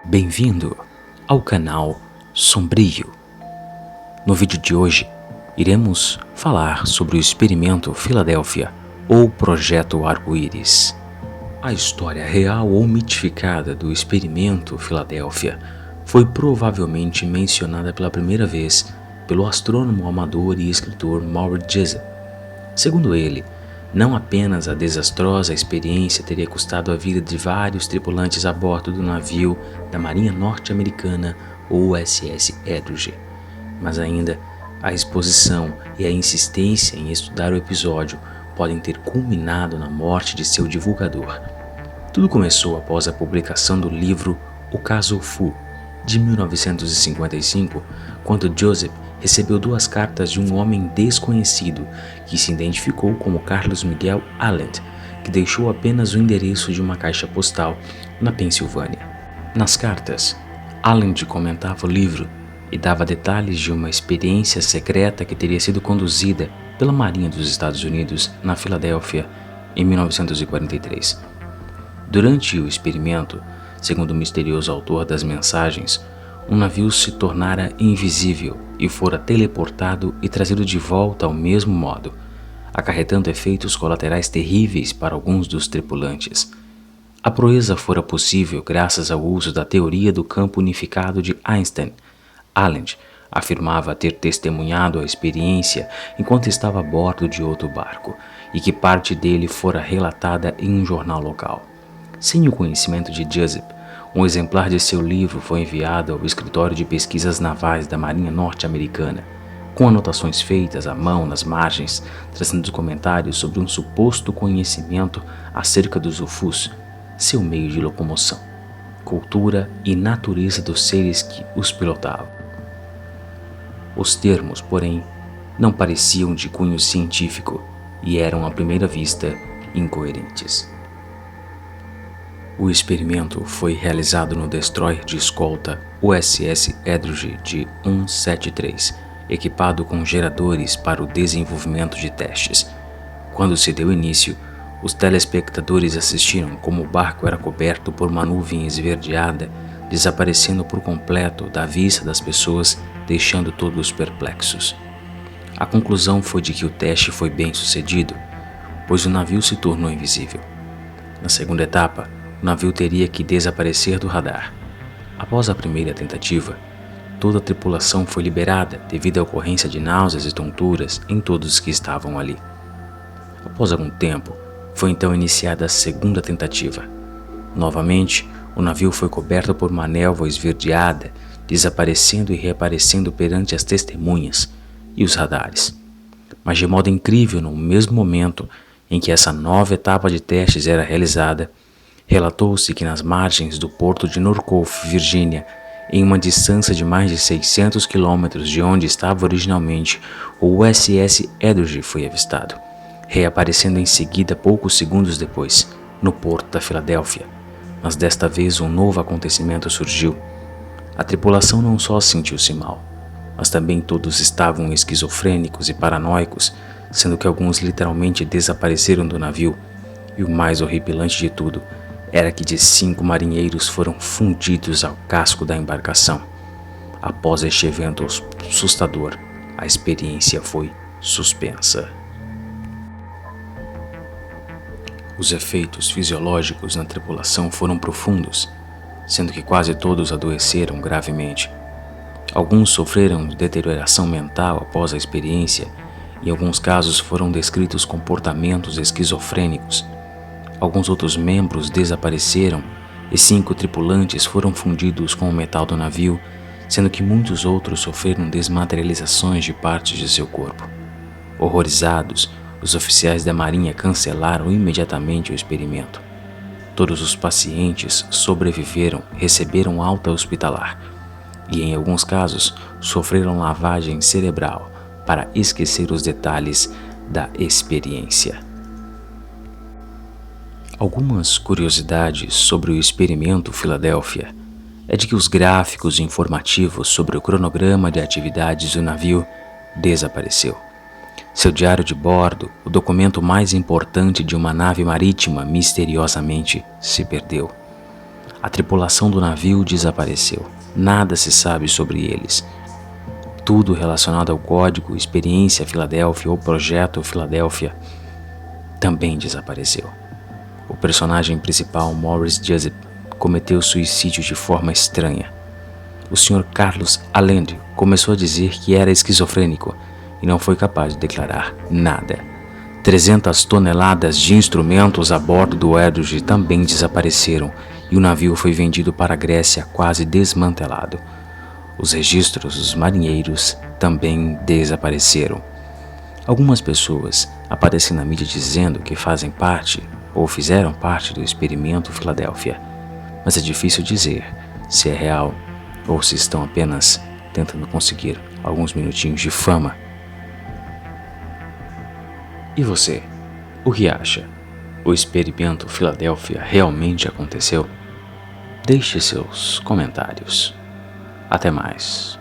Bem-vindo ao canal Sombrio. No vídeo de hoje, iremos falar sobre o experimento Filadélfia ou Projeto Arco-Íris. A história real ou mitificada do experimento Filadélfia foi provavelmente mencionada pela primeira vez pelo astrônomo amador e escritor Maury Jessup. Segundo ele, não apenas a desastrosa experiência teria custado a vida de vários tripulantes a bordo do navio da Marinha Norte-Americana, o USS Eldridge, mas ainda a exposição e a insistência em estudar o episódio podem ter culminado na morte de seu divulgador. Tudo começou após a publicação do livro O Caso Fu, de 1955, quando Joseph recebeu 2 cartas de um homem desconhecido que se identificou como Carlos Miguel Allend, que deixou apenas o endereço de uma caixa postal na Pensilvânia. Nas cartas, Allend comentava o livro e dava detalhes de uma experiência secreta que teria sido conduzida pela Marinha dos Estados Unidos na Filadélfia em 1943. Durante o experimento, segundo o misterioso autor das mensagens, um navio se tornara invisível e fora teleportado e trazido de volta ao mesmo modo, acarretando efeitos colaterais terríveis para alguns dos tripulantes. A proeza fora possível graças ao uso da teoria do campo unificado de Einstein. Allend afirmava ter testemunhado a experiência enquanto estava a bordo de outro barco e que parte dele fora relatada em um jornal local. Sem o conhecimento de Joseph, um exemplar de seu livro foi enviado ao Escritório de Pesquisas Navais da Marinha Norte-Americana, com anotações feitas à mão nas margens, trazendo comentários sobre um suposto conhecimento acerca dos UFOs, seu meio de locomoção, cultura e natureza dos seres que os pilotavam. Os termos, porém, não pareciam de cunho científico e eram, à primeira vista, incoerentes. O experimento foi realizado no destroyer de escolta USS Eldridge de 173, equipado com geradores para o desenvolvimento de testes. Quando se deu início, os telespectadores assistiram como o barco era coberto por uma nuvem esverdeada, desaparecendo por completo da vista das pessoas, deixando todos perplexos. A conclusão foi de que o teste foi bem sucedido, pois o navio se tornou invisível. Na segunda etapa, o navio teria que desaparecer do radar. Após a primeira tentativa, toda a tripulação foi liberada devido à ocorrência de náuseas e tonturas em todos que estavam ali. Após algum tempo, foi então iniciada a segunda tentativa. Novamente, o navio foi coberto por uma névoa esverdeada, desaparecendo e reaparecendo perante as testemunhas e os radares. Mas de modo incrível, no mesmo momento em que essa nova etapa de testes era realizada, relatou-se que nas margens do porto de Norfolk, Virgínia, em uma distância de mais de 600 quilômetros de onde estava originalmente, o USS Eldridge foi avistado, reaparecendo em seguida poucos segundos depois, no porto da Filadélfia. Mas desta vez um novo acontecimento surgiu. A tripulação não só sentiu-se mal, mas também todos estavam esquizofrênicos e paranoicos, sendo que alguns literalmente desapareceram do navio, e o mais horripilante de tudo era que de 5 marinheiros foram fundidos ao casco da embarcação. Após este evento assustador, a experiência foi suspensa. Os efeitos fisiológicos na tripulação foram profundos, sendo que quase todos adoeceram gravemente. Alguns sofreram deterioração mental após a experiência, e em alguns casos foram descritos comportamentos esquizofrênicos. Alguns outros membros desapareceram e 5 tripulantes foram fundidos com o metal do navio, sendo que muitos outros sofreram desmaterializações de partes de seu corpo. Horrorizados, os oficiais da Marinha cancelaram imediatamente o experimento. Todos os pacientes sobreviveram, receberam alta hospitalar e, em alguns casos, sofreram lavagem cerebral para esquecer os detalhes da experiência. Algumas curiosidades sobre o experimento Filadélfia é de que os gráficos informativos sobre o cronograma de atividades do navio desapareceu. Seu diário de bordo, o documento mais importante de uma nave marítima, misteriosamente se perdeu. A tripulação do navio desapareceu. Nada se sabe sobre eles. Tudo relacionado ao código Experiência Filadélfia ou Projeto Filadélfia também desapareceu. O personagem principal, Morris Jessup, cometeu suicídio de forma estranha. O Sr. Carlos Allende começou a dizer que era esquizofrênico e não foi capaz de declarar nada. 300 toneladas de instrumentos a bordo do Edward também desapareceram e o navio foi vendido para a Grécia quase desmantelado. Os registros dos marinheiros também desapareceram. Algumas pessoas aparecem na mídia dizendo que fazem parte ou fizeram parte do experimento Filadélfia, mas é difícil dizer se é real ou se estão apenas tentando conseguir alguns minutinhos de fama. E você, o que acha? O experimento Filadélfia realmente aconteceu? Deixe seus comentários. Até mais.